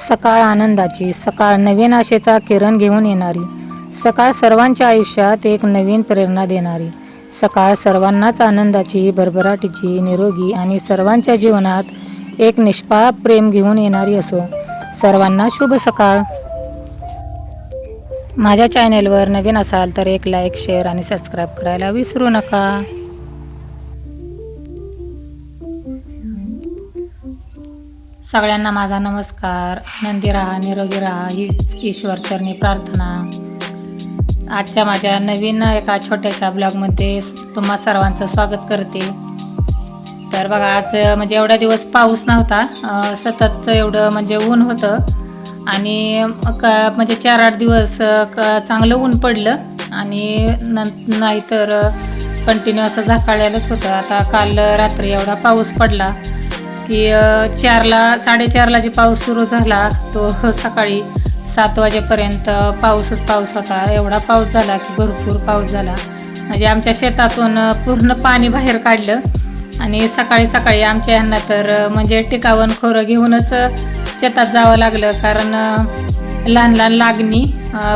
सकाळ आनंदाची, सकाळ नवीन आशेचा किरण घेऊन येणारी, सकाळ सर्वांच्या आयुष्यात एक नवीन प्रेरणा देणारी, सकाळ सर्वांनाच आनंदाची, भरभराटीची, निरोगी आणि सर्वांच्या जीवनात एक निष्पाप प्रेम घेऊन येणारी असो. सर्वांना शुभ सकाळ. माझ्या चॅनेलवर नवीन असाल तर एक लाईक, शेअर आणि सबस्क्राईब करायला विसरू नका. सगळ्यांना माझा नमस्कार. आनंदी राहा, निरोगी राहा हीच ईश्वरचरणी प्रार्थना. आजच्या माझ्या नवीन एका छोट्याशा ब्लॉगमध्ये तुम्हा सर्वांचं स्वागत करते. तर बघा, आज म्हणजे एवढ्या दिवस पाऊस नव्हता, सततचं एवढं म्हणजे ऊन होतं आणि म्हणजे 4-8 दिवस चांगलं ऊन पडलं आणि नाहीतर कंटिन्यू असं झाकाळलेलंच होतं. आता काल रात्री एवढा पाऊस पडला की 4ला जे पाऊस सुरू झाला तो सकाळी 7 वाजेपर्यंत पाऊसच पाऊस होता. एवढा पाऊस झाला की भरपूर पाऊस झाला, म्हणजे आमच्या शेतातून पूर्ण पाणी बाहेर काढलं. आणि सकाळी आमच्या यांना तर म्हणजे टिकावण खोरं घेऊनच शेतात जावं लागलं, कारण लहान लागणी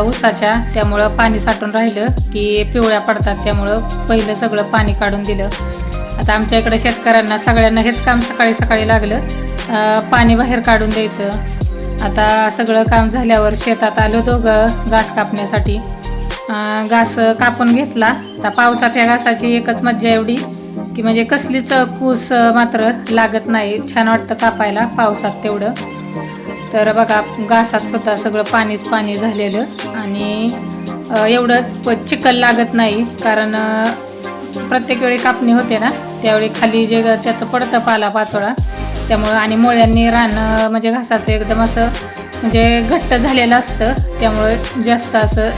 ऊसाच्या, त्यामुळं पाणी साठून राहिलं की पिवळ्या पडतात, त्यामुळं पहिलं सगळं पाणी काढून दिलं. आता आमच्या इकडे शेतकऱ्यांना सगळ्यांना हेच काम सकाळी लागलं, पाणी बाहेर काढून द्यायचं. आता सगळं काम झाल्यावर शेतात आलो दोघं घास कापण्यासाठी. घास कापून घेतला. आता पावसात या घासाची एकच मज्जा एवढी की म्हणजे कसलीच कूस मात्र लागत नाही, छान वाटतं कापायला पावसात तेवढं. तर बघा, घासात सुद्धा सगळं पाणीच पाणी झालेलं आणि एवढंच चिखल लागत नाही, कारण प्रत्येक वेळी कापणी होते ना त्यावेळी खाली जे त्याचं पडतं पाचोळा, त्यामुळं आणि मुळ्यांनी रान म्हणजे घासाचं एकदम असं म्हणजे घट्ट झालेलं असतं, त्यामुळे जास्त असं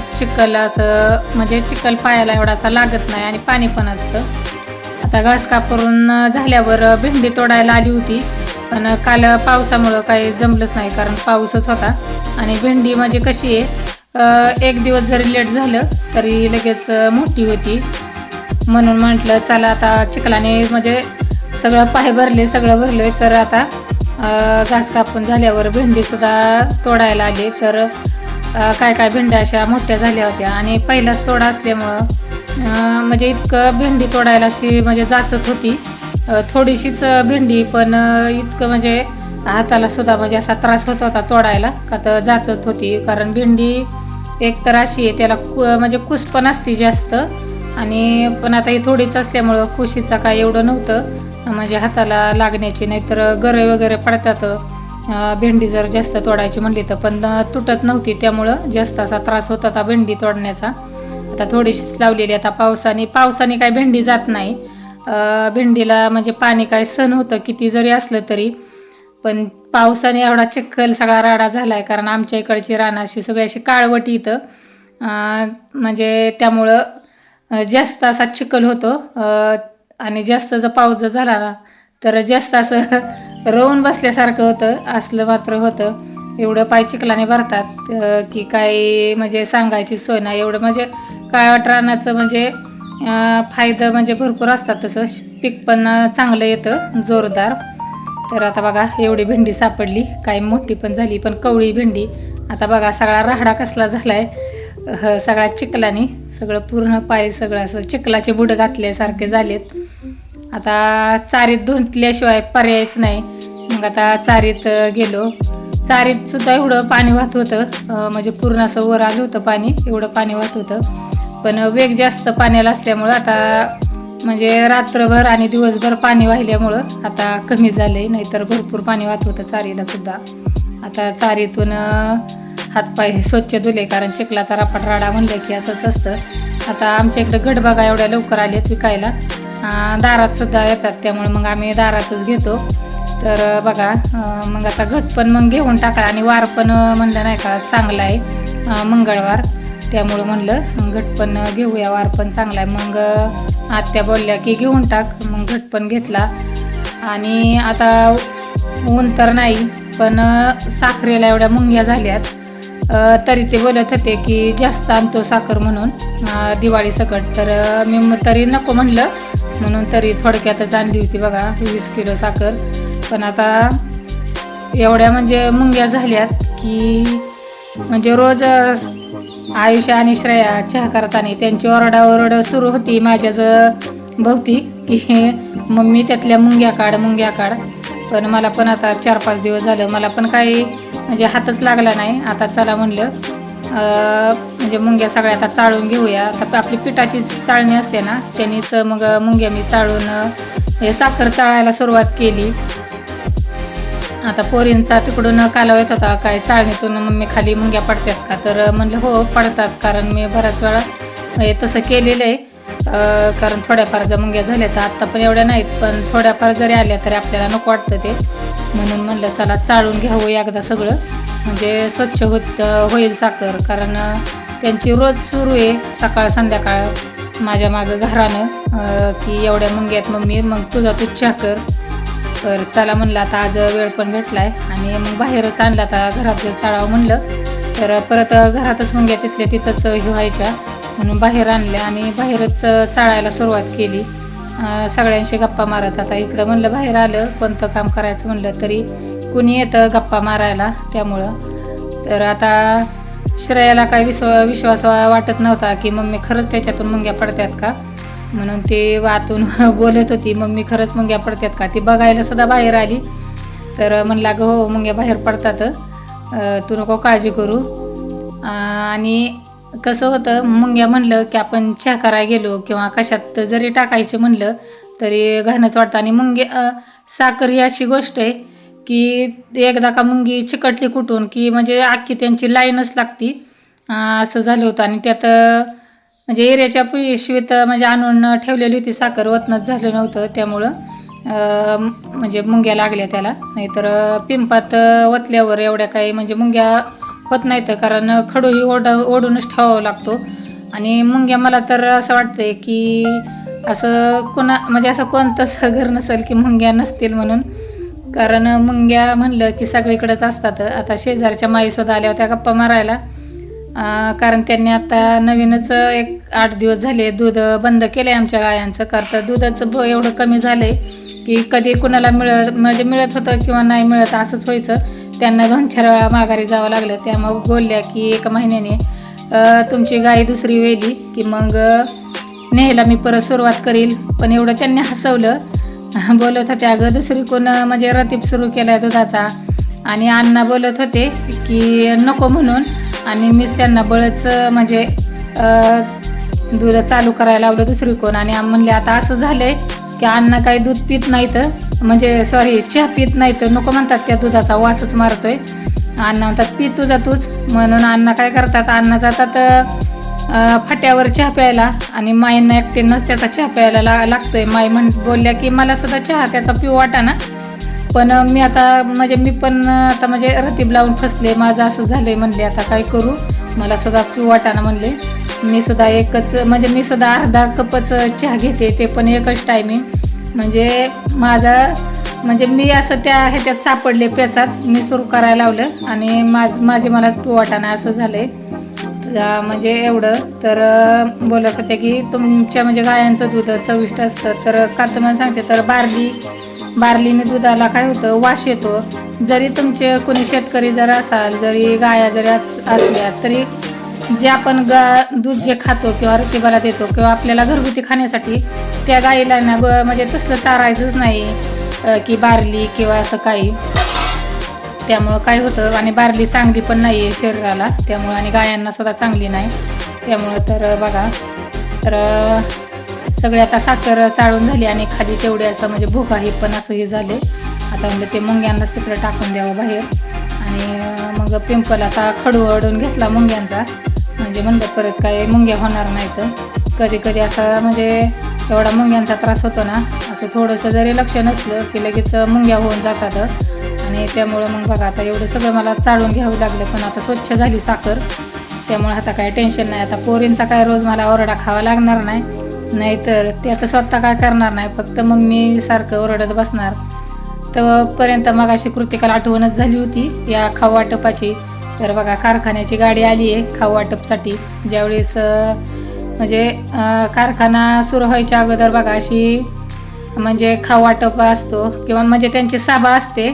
चिखल पायाला एवढासा लागत नाही आणि पाणी पण असतं. आता घास कापून झाल्यावर भेंडी तोडायला आली होती, पण काल पावसामुळं काही जमलंच नाही, कारण पाऊसच होता. आणि भेंडी म्हणजे कशी आहे, एक दिवस जरी लेट झालं तरी लगेच मोठी होती, म्हणून म्हटलं चला आता चिखलाने म्हणजे सगळं पाय भरले, सगळं भरले, तर आता घास कापून झाल्यावर भेंडीसुद्धा तोडायला आले. तर काय भेंड्या अशा मोठ्या झाल्या होत्या आणि पहिलाच तोडा असल्यामुळं म्हणजे इतकं भेंडी तोडायला अशी म्हणजे जाचत होती. थोडीशीच भेंडी, पण इतकं म्हणजे हाताला सुद्धा म्हणजे असा त्रास होत होता तोडायला, का तर जाचत होती. कारण भेंडी एक तर अशी आहे, त्याला म्हणजे कुस पण असते जास्त, आणि पण आता ही थोडीच असल्यामुळं कुशीचा काय एवढं नव्हतं म्हणजे हाताला लागण्याची, नाहीतर गरे वगैरे पडतात भेंडी जर जास्त तोडायची म्हणली तर, पण तुटत नव्हती, त्यामुळं जास्त असा त्रास होत होता भेंडी तोडण्याचा. आता थोडीशीच लावलेली. आता पावसाने काय भेंडी जात नाही, भेंडीला म्हणजे पाणी काय सहन होतं किती जरी असलं तरी, पण पावसाने एवढा चिखल सगळा राडा झाला आहे, कारण आमच्या इकडची रानं अशी सगळी अशी काळवटी इथं, म्हणजे त्यामुळं जास्त असा चिखल होतो. आणि जास्त जर पाऊस जर झाला ना तर जास्त असं रोवून बसल्यासारखं होतं, असलं मात्र होतं. एवढं पाय चिखलाने भरतात की काय म्हणजे सांगायची सोय नाही. एवढं म्हणजे काळवट रानाचं म्हणजे फायदा म्हणजे भरपूर असतात, तसं पीक पण चांगलं येतं जोरदार. तर आता बघा, एवढी भेंडी सापडली, काही मोठी पण झाली, पण कवळी भेंडी. आता बघा सगळा राहडा कसला झालाय, सगळ्या चिखलाने सगळं पूर्ण पाय सगळं असं चिखलाचे बुड घातल्यासारखे झालेत. आता चारीत धुतल्याशिवाय पर्यायच नाही, मग आता चारीत गेलो. चारीत सुद्धा एवढं पाणी वाहत होतं, म्हणजे पूर्ण असं वर आलं होतं पाणी, एवढं पाणी वाहत होतं. पण वेग जास्त पाण्याला असल्यामुळं आता म्हणजे रात्रभर आणि दिवसभर पाणी वाहिल्यामुळं आता कमी झालंय, नाहीतर भरपूर पाणी वाहत होतं चारीला सुद्धा. आता चारीतून हातपाय स्वच्छ धुले, कारण चिखलाचा रापाट राडा म्हणलं की असंच असतं. आता आमच्या इकडे गड बघा एवढ्या लवकर आलेत विकायला, दारात सुद्धा येतात, त्यामुळे मग आम्ही दारातच घेतो. तर बघा, मग आता घट पण मग घेऊन टाकला, आणि वार पण म्हणलं नाही का चांगला आहे मंगळवार, त्यामुळं म्हणलं घट पण घेऊया, वार पण चांगला आहे. मग आत्या बोलल्या की घेऊन टाक, मग घट पण घेतला. आणि आता ऊन तर नाही, पण साखरेला एवढ्या मुंग्या झाल्यात, तरी ते बोलत होते की जास्त आणतो साखर म्हणून दिवाळी सकट. तर मी तरी नको म्हणलं, म्हणून तरी थोडक्यातच आणली होती बघा 20 किलो साखर. पण आता एवढ्या म्हणजे मुंग्या झाल्यात की म्हणजे रोज आयुष्य आणि श्रेया चहा करताना त्यांची ओरडाओरड सुरू होती माझ्या भोवती की मम्मी त्यातल्या मुंग्या काढ. पण मला पण आता 4-5 दिवस झालं मला पण काही म्हणजे हातच लागला नाही. आता चला म्हणलं म्हणजे मुंग्या सगळ्या आता चाळून घेऊया. आता आपली पिठाची चाळणी असते ना त्यांनीच मग मुंग्या मी चाळून हे साखर चाळायला सुरुवात केली. आता पोरींचा तिकडून कालवा येत होता काय चाळणीतून मम्मी खाली मुंग्या पडतात का, तर म्हणलं हो पडतात, कारण मी बऱ्याच वेळा हे तसं केलेलं आहे. कारण थोड्याफार जर मुंग्या झाल्या तर आत्ता पण एवढ्या नाहीत, पण थोड्याफार जरी आल्या तरी आपल्याला नको वाटतं ते. म्हणून म्हणलं चला चाळून घ्यावं एकदा सगळं, म्हणजे स्वच्छ होईल साखर. कारण त्यांची रोज सुरू आहे सकाळ संध्याकाळ माझ्या मागं घरानं की एवढ्या मुंग्या आहेत मम्मी, मग तुझा तू चहा कर. तर चला म्हणलं आता आज वेळ पण भेटला आहे आणि मग बाहेरच आणलं. आता घरात जर चाळावं म्हणलं तर परत घरातच मुंग्या तिथल्या तिथंच हे व्हायच्या, म्हणून बाहेर आणल्या आणि बाहेरच चाळायला सुरुवात केली. सगळ्यांशी गप्पा मारत आता इकडं म्हणलं बाहेर आलं कोणतं काम करायचं म्हणलं तरी कुणी येतं गप्पा मारायला, त्यामुळं. तर आता श्रेयाला काही विश्वास वाटत नव्हता की मम्मी खरंच त्याच्यातून मुंग्या पडतात का, म्हणून ती वातून बोलत होती मम्मी खरंच मुंग्या पडतात का. ती बघायला सुद्धा बाहेर आली. तर म्हणला ग हो मुंग्या बाहेर पडतात, तू नको काळजी करू. आणि कसं होतं मुंग्या म्हणलं की आपण चहा करायला गेलो किंवा कशात जरी टाकायचं म्हणलं तरी घाणच वाटतं. आणि साखर ही अशी गोष्ट आहे की एकदा का मुंगी चिकटली कुठून की म्हणजे अख्खी त्यांची लाईनच लागती, असं झालं होतं. आणि त्यात म्हणजे एरियाच्या पिशवीत म्हणजे आणून ठेवलेली होती साखर, ओतनंच झालं नव्हतं, त्यामुळं म्हणजे मुंग्या लागल्या त्याला. नाहीतर पिंपात ओतल्यावर एवढ्या काही म्हणजे मुंग्या होत नाहीत, कारण खडूही ओढूनच ठेवावा लागतो. आणि मुंग्या मला तर असं वाटतंय की असं म्हणजे असं कोणतंच घर नसेल की मुंग्या नसतील म्हणून, कारण मुंग्या म्हणलं की सगळीकडेच असतात. आता शेजारच्या माईसुद्धा आल्या होत्या गप्पा मारायला, कारण त्यांनी आता नवीनच 1-8 दिवस झाले दूध बंद केलं आहे आमच्या गायांचं. कारण दुधाचं एवढं कमी झालं आहे की कधी कुणाला म्हणजे मिळत होतं किंवा नाही मिळत असंच व्हायचं. त्यांना 2-4 वेळा माघारी जावं लागलं. त्यामुळे बोलल्या की 1 महिन्याने तुमची गाय दुसरी वेली की मग न्यायला मी परत सुरुवात करील. पण एवढं त्यांनी हसवलं, बोलत होते अगं दुसरी कोण म्हणजे रतीब सुरू केला आहे दुधाचा. आणि अण्णा बोलत होते की नको म्हणून, आणि मीच त्यांना बळच म्हणजे दूध चालू करायला लावलं दुसरी कोण. आणि म्हणले आता असं झालंय की अण्णा काही दूध पित नाहीत, म्हणजे सॉरी चहा पित नाहीत, नको म्हणतात त्या दुधाचा वासच मारतोय. अण्णा म्हणतात पी तुझा तूच. म्हणून अण्णा काय करतात, अण्णा जातात फाट्यावर चहा प्यायला आणि माईंना एकटीनंच त्याचा चहा प्यायला लागतोय. माई बोलल्या की मला सुद्धा चहा त्याचा पिऊ वाटाना, पण मी आता म्हणजे मी पण आता म्हणजे रतीब लावून फसले, माझं असं झालंय म्हणले, आता काय करू मला सुद्धा पिऊ वाटाना म्हणले. मी सुद्धा म्हणजे मी सुद्धा अर्धा कपच चहा घेते, ते पण एकच टायमिंग. म्हणजे म्हणजे मी असं त्या ह्याच्यात सापडले पेचात, मी सुरू करायला लावलं आणि मलाच पिऊ वाटाना असं झालंय. म्हणजे एवढं. तर बोलत होते की तुमच्या म्हणजे गायांचं दूध चविष्ट असतं, तर का तुम्हाला सांगते तर बार्लीने दुधाला काय होतं वास येतो. जरी तुमचे कोणी शेतकरी जर असाल, जरी गाया जरी असल्या तरी जे आपण दूध जे खातो किंवा रतीबाला देतो किंवा आपल्याला घरगुती खाण्यासाठी त्या गाईला ना म्हणजे तसलं चारायचंच नाही की बार्ली किंवा असं काही. त्यामुळं काय होतं, आणि बार्ली चांगली पण नाही आहे शरीराला, त्यामुळं आणि गायांना सुद्धा चांगली नाही. त्यामुळं तर बघा, तर सगळे आता साखर चाळून झाली आणि खाली तेवढे असं म्हणजे भुकाही पण असं हे झाले. आता म्हणजे ते मुंग्यांनाच तिकडे टाकून द्यावं बाहेर. आणि मग पिंपल असा खडू ओढून घेतला मुंग्यांचा, म्हणजे म्हणलं परत काय मुंग्या होणार नाहीत. कधी कधी असं म्हणजे एवढा मुंग्यांचा त्रास होतो ना, असं थोडंसं जरी लक्ष नसलं की लगेच मुंग्या होऊन जातात. आणि त्यामुळं मग बघा आता एवढं सगळं मला चाळून घ्यावं लागलं, पण आता स्वच्छ झाली साखर, त्यामुळे आता काय टेन्शन नाही. आता पोरींचा काय रोज मला ओरडा खावा लागणार नाही, नाहीतर ते आता स्वतः काय करणार नाही, फक्त मम्मी सारखं ओरडत बसणार. तोपर्यंत मग अशी कृतिकाला आठवणच झाली होती या खाऊ वाटपाची. तर बघा कारखान्याची गाडी आली आहे खाऊ वाटपसाठी. ज्यावेळेस म्हणजे कारखाना सुरू व्हायच्या अगोदर बघा अशी म्हणजे खाऊ वाटप असतो किंवा म्हणजे त्यांची सभा असते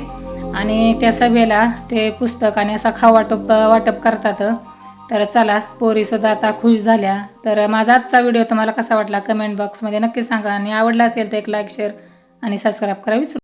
आणि त्या सभेला ते पुस्तक आणि असा खाऊ वाटप करतात. तर चला, पोरीसुद्धा आता खुश झाल्या. तर माझा आजचा व्हिडिओ तुम्हाला कसा वाटला कमेंट बॉक्समध्ये नक्की सांगा आणि आवडला असेल तर एक लाईक शेअर आणि सबस्क्राईब करा विसरू